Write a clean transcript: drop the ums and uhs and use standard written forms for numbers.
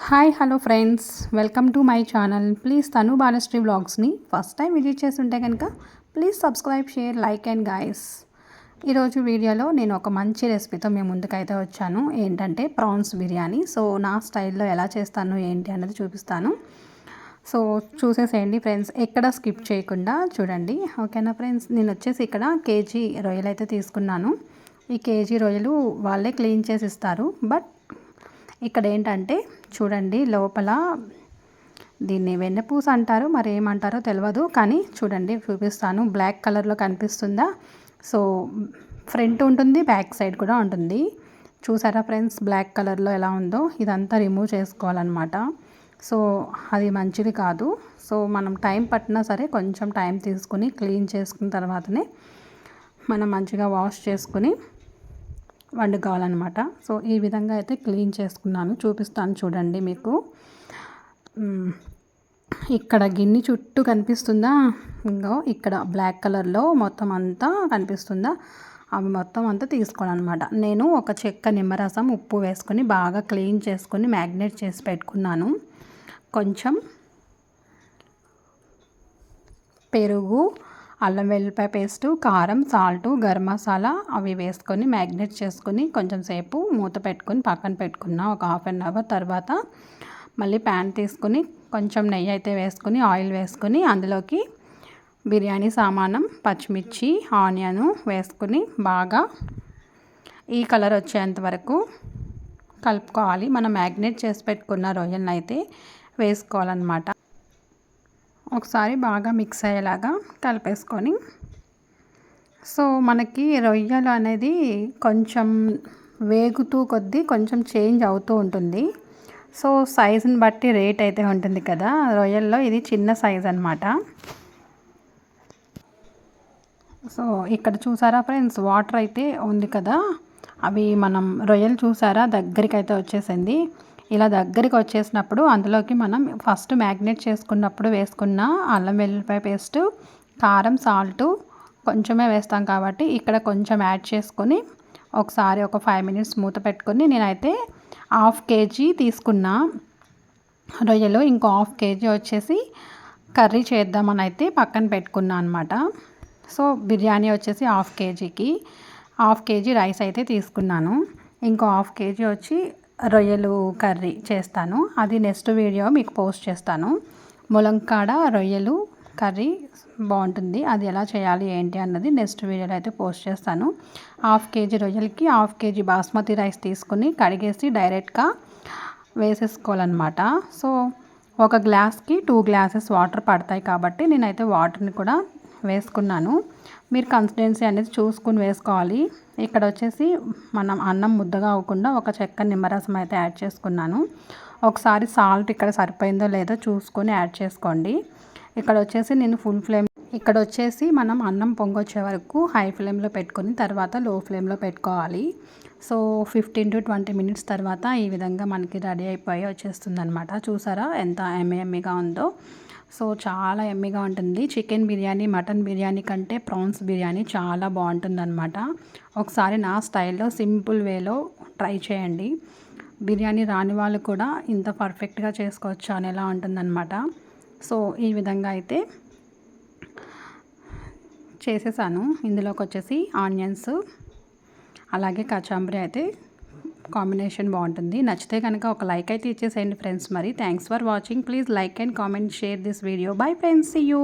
Hi hello friends, welcome to my channel. Please తను Balasri వ్లాగ్స్ని first time visit చేస్తుంటే కనుక please subscribe, share, like and guys. ఈరోజు వీడియోలో నేను ఒక మంచి రెసిపీతో మేము ముందుకైతే వచ్చాను. ఏంటంటే ప్రాన్స్ బిర్యానీ. సో నా స్టైల్లో ఎలా చేస్తాను ఏంటి అన్నది చూపిస్తాను. సో చూసేసేయండి ఫ్రెండ్స్, ఎక్కడ స్కిప్ చేయకుండా చూడండి, ఓకేనా ఫ్రెండ్స్. నేను వచ్చేసి ఇక్కడ కేజీ రొయ్యలు అయితే తీసుకున్నాను. ఈ కేజీ రొయ్యలు వాళ్ళే క్లీన్ చేసి ఇస్తారు. బట్ ఇక్కడ ఏంటంటే చూడండి, లోపల దీన్ని వెన్నపూస అంటారు, మరి ఏమంటారో తెలియదు, కానీ చూడండి చూపిస్తాను. బ్లాక్ కలర్లో కనిపిస్తుందా? సో ఫ్రంట్ ఉంటుంది, బ్యాక్ సైడ్ కూడా ఉంటుంది. చూసారా ఫ్రెండ్స్, బ్లాక్ కలర్లో ఎలా ఉందో? ఇదంతా రిమూవ్ చేసుకోవాలన్నమాట. సో అది మంచిది కాదు. సో మనం టైం పట్టినా సరే కొంచెం టైం తీసుకుని క్లీన్ చేసుకున్న తర్వాతనే మనం మంచిగా వాష్ చేసుకుని వండుకోవాలన్నమాట. సో ఈ విధంగా అయితే క్లీన్ చేసుకున్నాను, చూపిస్తాను చూడండి మీకు. ఇక్కడ గిన్నె చుట్టూ కనిపిస్తుందా? ఇంకో ఇక్కడ బ్లాక్ కలర్లో మొత్తం అంతా కనిపిస్తుందా? అవి మొత్తం అంతా తీసుకోవాలన్నమాట. నేను ఒక చెక్క నిమ్మరసం, ఉప్పు వేసుకొని బాగా క్లీన్ చేసుకొని మ్యాగ్నేట్ చేసి పెట్టుకున్నాను. కొంచెం పెరుగు, అల్లం వెల్లిపాయ పేస్టు, కారం, సాల్టు, గరం మసాలా అవి వేసుకొని మ్యాగ్నేట్ చేసుకొని కొంచెం సేపు మూత పెట్టుకొని పక్కన పెట్టుకున్న. ఒక హాఫ్ అన్ అవర్ తర్వాత మళ్ళీ ప్యాన్ తీసుకొని కొంచెం నెయ్యి అయితే వేసుకొని, ఆయిల్ వేసుకొని అందులోకి బిర్యానీ సామానం, పచ్చిమిర్చి, ఆనియను వేసుకొని బాగా ఈ కలర్ వచ్చేంత వరకు కలుపుకోవాలి. మనం మ్యాగ్నేట్ చేసి పెట్టుకున్న రొయ్యలను అయితే వేసుకోవాలన్నమాట. ఒకసారి బాగా మిక్స్ అయ్యేలాగా కలిపేసుకొని, సో మనకి రొయ్యలు అనేది కొంచెం వేగుతూ కొద్దీ కొంచెం చేంజ్ అవుతూ ఉంటుంది. సో సైజుని బట్టి రేట్ అయితే ఉంటుంది కదా. రొయ్యల్లో ఇది చిన్న సైజ్ అనమాట. సో ఇక్కడ చూసారా ఫ్రెండ్స్, వాటర్ అయితే ఉంది కదా, అవి మనం రొయ్యలు చూసారా దగ్గరికి అయితే వచ్చేసింది. ఇలా దగ్గరికి వచ్చేసినప్పుడు అందులోకి మనం ఫస్ట్ మ్యాగ్నేట్ చేసుకున్నప్పుడు వేసుకున్న అల్లం వెల్లిపాయ పేస్టు, కారం, సాల్టు కొంచెమే వేస్తాం కాబట్టి ఇక్కడ కొంచెం యాడ్ చేసుకొని ఒకసారి ఒక 5 మినిట్స్ మూత పెట్టుకొని, నేనైతే హాఫ్ కేజీ తీసుకున్న రొయ్యలు, ఇంకో హాఫ్ కేజీ వచ్చేసి కర్రీ చేద్దామని అయితే పక్కన పెట్టుకున్నా అనమాట. సో బిర్యానీ వచ్చేసి హాఫ్ కేజీకి హాఫ్ కేజీ రైస్ అయితే తీసుకున్నాను. ఇంకో హాఫ్ కేజీ వచ్చి రొయ్యలు కర్రీ చేస్తాను. అది నెక్స్ట్ వీడియో మీకు పోస్ట్ చేస్తాను. ములంకాడ రొయ్యలు కర్రీ బాగుంటుంది, అది ఎలా చేయాలి ఏంటి అన్నది నెక్స్ట్ వీడియోలో అయితే పోస్ట్ చేస్తాను. హాఫ్ కేజీ రొయ్యలకి హాఫ్ కేజీ బాస్మతి రైస్ తీసుకుని కడిగేసి డైరెక్ట్గా వేసేసుకోవాలన్నమాట. సో ఒక గ్లాస్కి 2 గ్లాసెస్ వాటర్ పడతాయి కాబట్టి నేనైతే వాటర్ని కూడా వేసుకున్నాను. మీరు కన్సిస్టెన్సీ అనేది చూసుకుని వేసుకోవాలి. ఇక్కడ వచ్చేసి మనం అన్నం ముద్దగా అవ్వకుండా ఒక చెక్క నిమ్మరసం అయితే యాడ్ చేసుకున్నాను. ఒకసారి సాల్ట్ ఇక్కడ సరిపోయిందో లేదో చూసుకొని యాడ్ చేసుకోండి. ఇక్కడ వచ్చేసి నేను ఫుల్ ఫ్లేమ్, ఇక్కడ వచ్చేసి మనం అన్నం పొంగొచ్చే వరకు హై ఫ్లేమ్లో పెట్టుకొని తర్వాత లో ఫ్లేమ్లో పెట్టుకోవాలి. సో 15 to 20 మినిట్స్ తర్వాత ఈ విధంగా మనకి రెడీ అయిపోయి వచ్చేస్తుంది అనమాట. చూసారా ఎంత ఎమ్మీగా ఉందో? సో చాలా ఎమ్మీగా ఉంటుంది. చికెన్ బిర్యానీ, మటన్ బిర్యానీ కంటే ప్రాన్స్ బిర్యానీ చాలా బాగుంటుందన్నమాట. ఒకసారి నా స్టైల్లో సింపుల్ వేలో ట్రై చేయండి. బిర్యానీ రాని వాళ్ళు కూడా ఇంత పర్ఫెక్ట్గా చేసుకోవచ్చు అని ఎలా ఉంటుందన్నమాట. సో ఈ విధంగా అయితే చేసేసాను. ఇందులోకి వచ్చేసి ఆనియన్స్ అలాగే కచాంబరి అయితే కాంబినేషన్ బాగుంటుంది. నచ్చితే కనుక ఒక లైక్ అయితే ఇచ్చేసేయండి ఫ్రెండ్స్. మరి thanks for watching. Please like and comment, share this video. Bye friends, see you.